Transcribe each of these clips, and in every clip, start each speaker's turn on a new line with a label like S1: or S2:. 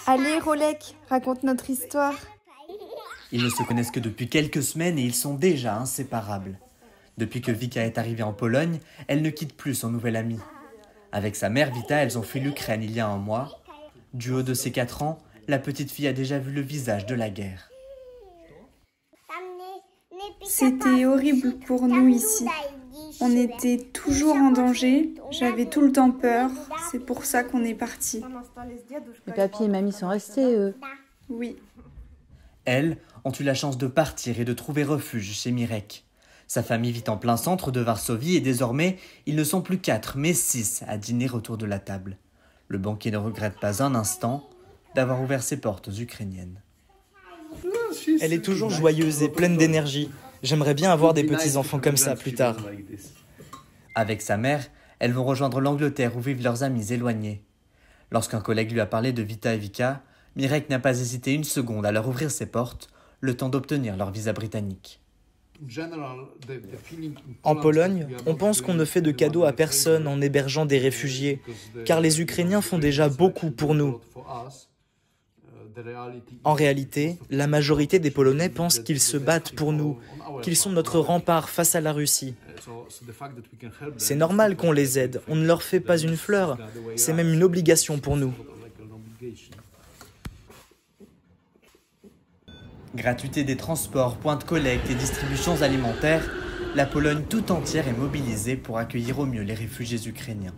S1: Allez, Rolek, raconte notre histoire.
S2: Ils ne se connaissent que depuis quelques semaines et ils sont déjà inséparables. Depuis que Vika est arrivée en Pologne, elle ne quitte plus son nouvel ami. Avec sa mère Vita, elles ont fui l'Ukraine il y a un mois. Du haut de ses 4 ans, la petite fille a déjà vu le visage de la guerre.
S1: C'était horrible pour nous ici. On était toujours en danger, j'avais tout le temps peur, c'est pour ça qu'on est partis.
S3: Et papy et mamie sont restés, eux.
S1: Oui.
S2: Elles ont eu la chance de partir et de trouver refuge chez Mirek. Sa famille vit en plein centre de Varsovie et désormais, ils ne sont plus 4 mais 6 à dîner autour de la table. Le banquier ne regrette pas un instant d'avoir ouvert ses portes aux Ukrainiennes.
S4: Elle est toujours joyeuse et pleine d'énergie. J'aimerais bien avoir des petits-enfants comme ça plus tard.
S2: Avec sa mère, elles vont rejoindre l'Angleterre où vivent leurs amis éloignés. Lorsqu'un collègue lui a parlé de Vita et Vika, Mirek n'a pas hésité une seconde à leur ouvrir ses portes, le temps d'obtenir leur visa britannique.
S4: En Pologne, on pense qu'on ne fait de cadeaux à personne en hébergeant des réfugiés, car les Ukrainiens font déjà beaucoup pour nous. En réalité, la majorité des Polonais pensent qu'ils se battent pour nous, qu'ils sont notre rempart face à la Russie. C'est normal qu'on les aide, on ne leur fait pas une fleur, c'est même une obligation pour nous.
S2: Gratuité des transports, points de collecte et distributions alimentaires, la Pologne tout entière est mobilisée pour accueillir au mieux les réfugiés ukrainiens.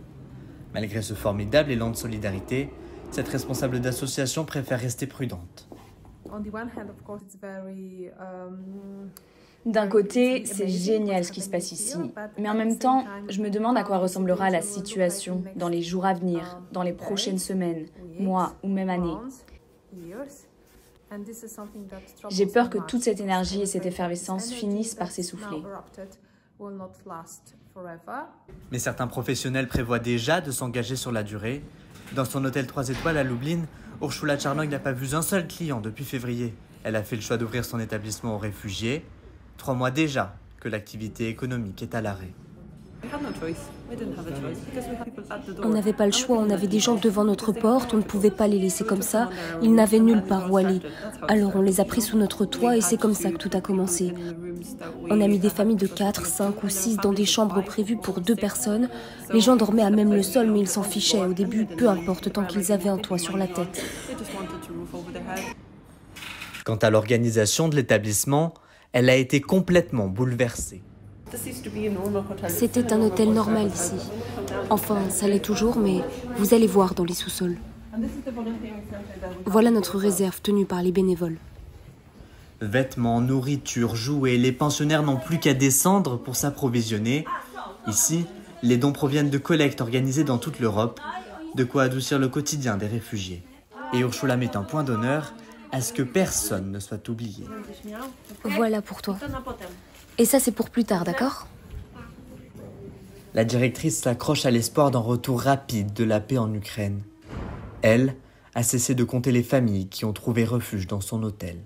S2: Malgré ce formidable élan de solidarité, cette responsable d'association préfère rester prudente.
S5: D'un côté, c'est génial ce qui se passe ici, mais en même temps, je me demande à quoi ressemblera la situation dans les jours à venir, dans les prochaines semaines, mois ou même années. J'ai peur que toute cette énergie et cette effervescence finissent par s'essouffler.
S2: Mais certains professionnels prévoient déjà de s'engager sur la durée. Dans son hôtel 3 étoiles à Lublin, Urszula Czarnog n'a pas vu un seul client depuis février. Elle a fait le choix d'ouvrir son établissement aux réfugiés. 3 mois déjà que l'activité économique est à l'arrêt.
S6: On n'avait pas le choix, on avait des gens devant notre porte, on ne pouvait pas les laisser comme ça, ils n'avaient nulle part où aller. Alors on les a pris sous notre toit et c'est comme ça que tout a commencé. On a mis des familles de 4, 5 ou 6 dans des chambres prévues pour 2 personnes. Les gens dormaient à même le sol mais ils s'en fichaient au début, peu importe tant qu'ils avaient un toit sur la tête.
S2: Quant à l'organisation de l'établissement, elle a été complètement bouleversée.
S6: C'était un hôtel normal ici. Enfin, ça l'est toujours, mais vous allez voir dans les sous-sols. Voilà notre réserve tenue par les bénévoles.
S2: Vêtements, nourriture, jouets, les pensionnaires n'ont plus qu'à descendre pour s'approvisionner. Ici, les dons proviennent de collectes organisées dans toute l'Europe, de quoi adoucir le quotidien des réfugiés. Et Urszula met un point d'honneur à ce que personne ne soit oublié.
S6: Voilà pour toi. Et ça, c'est pour plus tard, d'accord ?
S2: La directrice s'accroche à l'espoir d'un retour rapide de la paix en Ukraine. Elle a cessé de compter les familles qui ont trouvé refuge dans son hôtel.